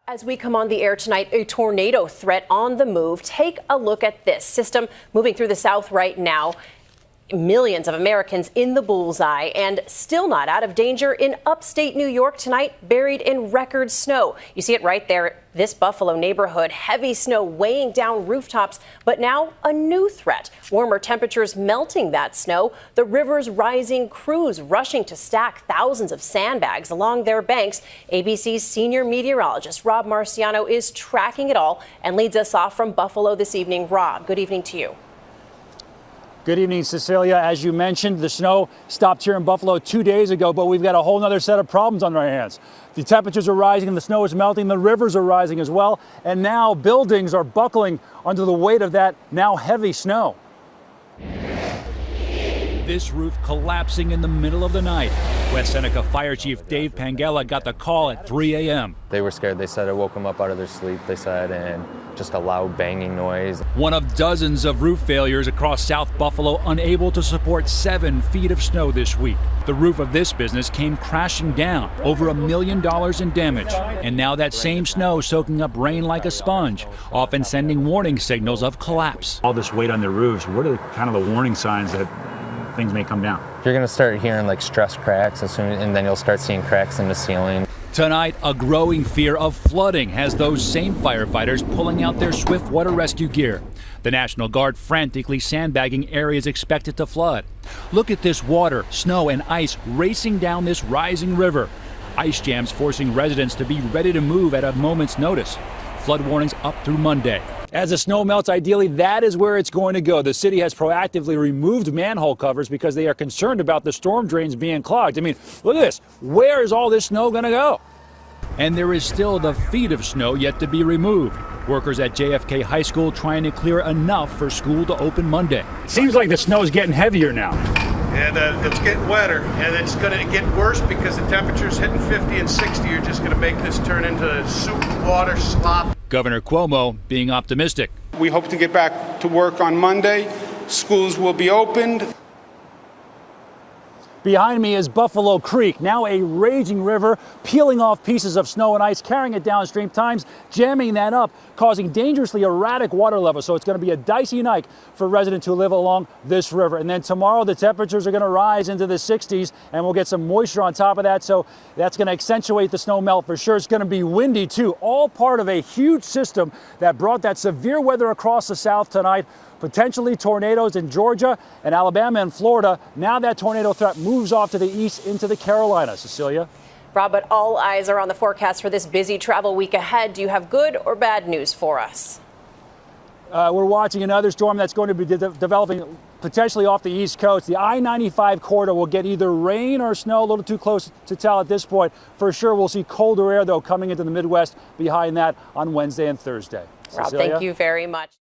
As we come on the air tonight, a tornado threat on the move. Take a look at this system moving through the south right now. Millions of Americans in the bullseye and still not out of danger in upstate New York tonight, buried in record snow. You see it right there. This Buffalo neighborhood, heavy snow weighing down rooftops, but now a new threat. Warmer temperatures melting that snow. The river's rising, crews rushing to stack thousands of sandbags along their banks. ABC's senior meteorologist Rob Marciano is tracking it all and leads us off from Buffalo this evening. Rob, good evening to you. Good evening, Cecilia. As you mentioned, the snow stopped here in Buffalo 2 days ago, but we've got a whole other set of problems on our hands. The temperatures are rising and the snow is melting. The rivers are rising as well. And now buildings are buckling under the weight of that now heavy snow. This roof collapsing in the middle of the night. West Seneca Fire Chief Dave Pangella got the call at 3 a.m. They were scared. They said it woke them up out of their sleep, they said, and just a loud banging noise. One of dozens of roof failures across South Buffalo, unable to support 7 feet of snow this week. The roof of this business came crashing down, over $1 million in damage. And now that same snow soaking up rain like a sponge, often sending warning signals of collapse. All this weight on the roofs, what are kind of the warning signs that things may come down? You're going to start hearing like stress cracks and then you'll start seeing cracks in the ceiling. Tonight, a growing fear of flooding has those same firefighters pulling out their swift water rescue gear. The National Guard frantically sandbagging areas expected to flood. Look at this water, snow, and ice racing down this rising river. Ice jams forcing residents to be ready to move at a moment's notice. Flood warnings up through Monday. As the snow melts, ideally, that is where it's going to go. The city has proactively removed manhole covers because they are concerned about the storm drains being clogged. I mean, look at this. Where is all this snow going to go? And there is still the feet of snow yet to be removed. Workers at JFK High School trying to clear enough for school to open Monday. It seems like the snow is getting heavier now. And it's getting wetter, and it's going to get worse because the temperatures hitting 50 and 60 are just going to make this turn into soup, water, slop. Governor Cuomo being optimistic. We hope to get back to work on Monday. Schools will be opened. Behind me is Buffalo Creek, now a raging river, peeling off pieces of snow and ice, carrying it downstream, times jamming that up, causing dangerously erratic water levels. So it's going to be a dicey night for residents who live along this river. And then tomorrow, the temperatures are going to rise into the 60s, and we'll get some moisture on top of that. So that's going to accentuate the snow melt for sure. It's going to be windy, too, all part of a huge system that brought that severe weather across the south tonight. Potentially tornadoes in Georgia and Alabama and Florida. Now that tornado threat moves off to the east into the Carolinas. Cecilia? Rob, but all eyes are on the forecast for this busy travel week ahead. Do you have good or bad news for us? We're watching another storm that's going to be developing potentially off the East Coast. The I-95 corridor will get either rain or snow, a little too close to tell at this point. For sure, we'll see colder air, though, coming into the Midwest behind that on Wednesday and Thursday. Rob, Cecilia? thank you very much.